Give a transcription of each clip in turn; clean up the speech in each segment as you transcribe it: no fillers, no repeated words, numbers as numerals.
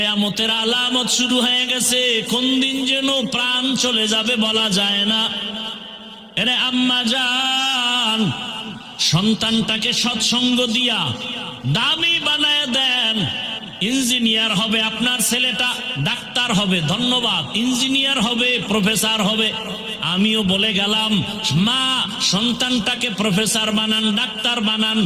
কিয়ামতের আলামত শুরু হয়ে গেছে, কোন দিন যেন প্রাণ চলে যাবে বলা যায় না। এরে আম্মা জান, সন্তানটাকে সৎসঙ্গ দিয়া দামি বানায় দেন। ইঞ্জিনিয়ার হবে আপনার ছেলেটা, ডাক্তার হবে, ধন্যবাদ, ইঞ্জিনিয়ার হবে, প্রফেসর হবে। আমিও বলে গেলাম, মা সন্তানটাকে প্রফেসর বানান, ডাক্তার বানান।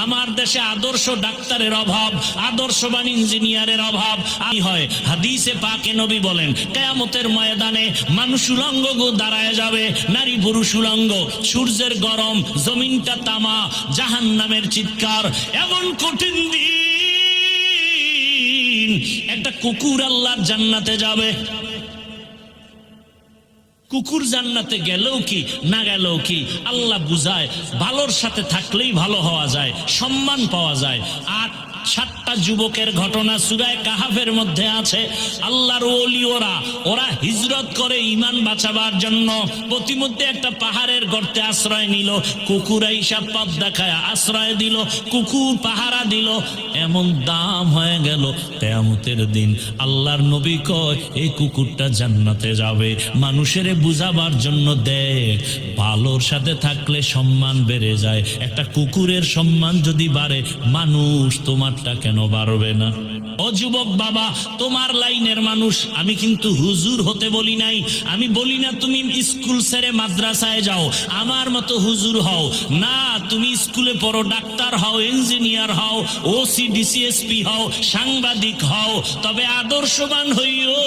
আমার দেশে আদর্শ ডাক্তারের অভাব, আদর্শবান ইঞ্জিনিয়ারের অভাব। আমি হয় হাদিসে পাকে নবী বলেন, কিয়ামতের ময়দানে মানুষ উলঙ্গ দাঁড়ায় যাবে, নারী পুরুষ উলঙ্গ, সূর্যের গরম, জমিনটা তামা, জাহান্নামের চিৎকার। এমন কঠিন দিন, একটা কুকুর আল্লাহর জান্নাতে যাবে। কুকুর জান্নাতে গেলেও কি না গেলেও কি, আল্লাহ বুঝায় ভালোর সাথে থাকলেই ভালো হওয়া যায়, সম্মান পাওয়া যায়। আর 7টা যুবকের ঘটনা সূরা কাহাফের মধ্যে আছে। আল্লাহর ওলি ওরা হিজরত করে ঈমান বাঁচাবার জন্য প্রতিমধ্যে একটা পাহাড়ের গর্তে আশ্রয় নিল। কুকুর আইসা পথ দেখায় আশ্রয় দিল, কুকুর পাহারা দিল। এমন দাম হয়ে গেল, কিয়ামতের দিন আল্লাহর নবী কয়, এই কুকুরটা জান্নাতে যাবে। মানুষের বুঝাবার জন্য দেখ, ভালোর সাথে থাকলে সম্মান বেড়ে যায়। একটা কুকুরের সম্মান যদি বাড়ে, মানুষ তোমারটা কেন বাড়বে না? ও যুবক বাবা, তোমার লাইনের মানুষ, আমি কিন্তু হুজুর হতে বলি নাই। আমি বলি না তুমি স্কুল ছেড়ে মাদ্রাসায় যাও, আমার মতো হুজুর হও না। তুমি স্কুলে পড়ো, ডাক্তার হও, ইঞ্জিনিয়ার হও, ওসি ডিসিএসপি হও, সাংবাদিক হও, তবে আদর্শবান হইও।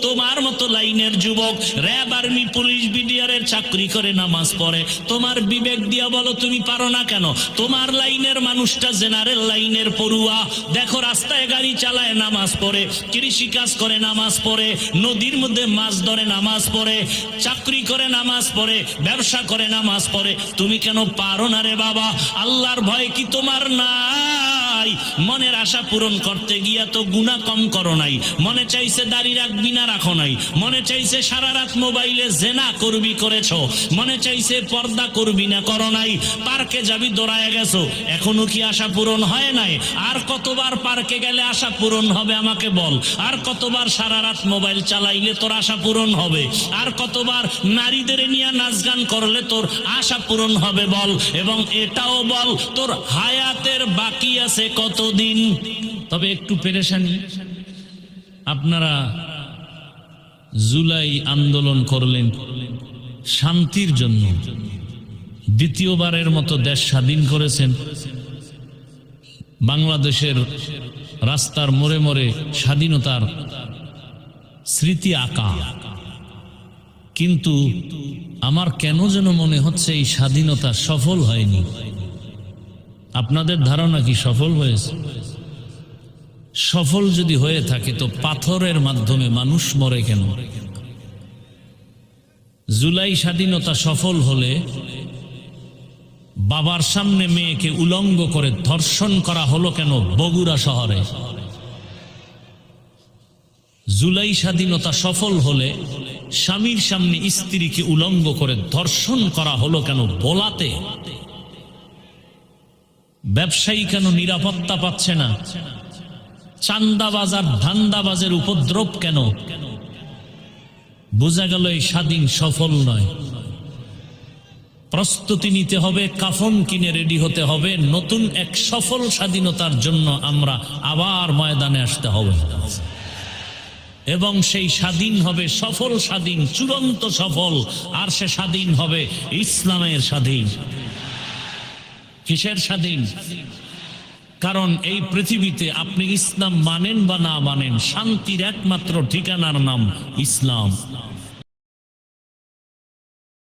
তোমার মতো লাইনের যুবক র্যাব, আর্মি, পুলিশ, বিডিআরের চাকরি করে নামাজ পড়ে, তোমার বিবেক দিয়া বলো তুমি পারো না কেন? তোমার লাইনের মানুষটা জেনারেল লাইনের পড়ুয়া, দেখো রাস্তায় গাড়ি চালায় নামাজ পড়ে, কৃষি কাজ করে নামাজ পড়ে, নদীর মধ্যে মাছ ধরে নামাজ পড়ে, চাকরি করে নামাজ পড়ে, ব্যবসা করে নামাজ পড়ে। তুমি কেন পারো না রে বাবা? আল্লাহর ভয় কি তোমার নাই? মনের আশা পূরণ করতে গিয়া তো গুনাহ কম করো নাই। মনে চাইছে দাড়ি রাখবি না, রাখো নাই। মনে চাইছে সারা রাত মোবাইলে জেনা করবি, করেছো। মনে চাইছে পর্দা করবি না, করো নাই। পার্কে যাবি, দৌড়ায় গেছো, এখনো কি আশা পূরণ হয় নাই? আর কতবার পার্কে গেলে আশা পূরণ হবে আমাকে বল? আর কতবার সারা রাত মোবাইল চালাইলে তোর আশা পূরণ হবে? আর কতবার নারীদের নিয়ে নাচ গান করলে তোর আশা পূরণ হবে বল? এবং এটাও বল, তোর হায়াতের বাকি আছে কতদিন? তবে একটু পেরেশানি, আপনারা জুলাই আন্দোলন করলেন শান্তির জন্য, দ্বিতীয়বারের মতো দেশ স্বাধীন করেছেন। বাংলাদেশের রাস্তার মোড়ে মোড়ে স্বাধীনতার স্মৃতি আঁকা, কিন্তু আমার কেন যেন মনে হচ্ছে এই স্বাধীনতা সফল হয়নি। আপনাদের ধারণা কি সফল হয়েছে? সফল যদি হয়ে থাকে তো পাথরের মাধ্যমে মানুষ মরে কেন? জুলাই স্বাধীনতা সফল হলে বাবার সামনে মেয়েকে উলঙ্গ করে ধর্ষণ করা হলো কেন বগুড়া শহরে? জুলাই স্বাধীনতা সফল হলে স্বামীর সামনে স্ত্রীকে উলঙ্গ করে ধর্ষণ করা হলো কেন ভোলাতে? ব্যবসায়ী কেন নিরাপত্তা পাচ্ছে না? চান্দাবাজার ধান্দাবাজের উপদ্রব কেন? বোঝা গেল এই স্বাধীন সফল নয়। প্রস্তুতি নিতে হবে, কাফন কিনে রেডি হতে হবে। নতুন এক সফল স্বাধীনতার জন্য আমরা আবার ময়দানে আসতে হবে, এবং সেই স্বাধীন হবে সফল স্বাধীন, চূড়ান্ত সফল। আর সে স্বাধীন হবে ইসলামের স্বাধীন। কিসের স্বাধীন? কারণ এই পৃথিবীতে আপনি ইসলাম মানেন বা না মানেন, শান্তির একমাত্র ঠিকানার নাম ইসলাম।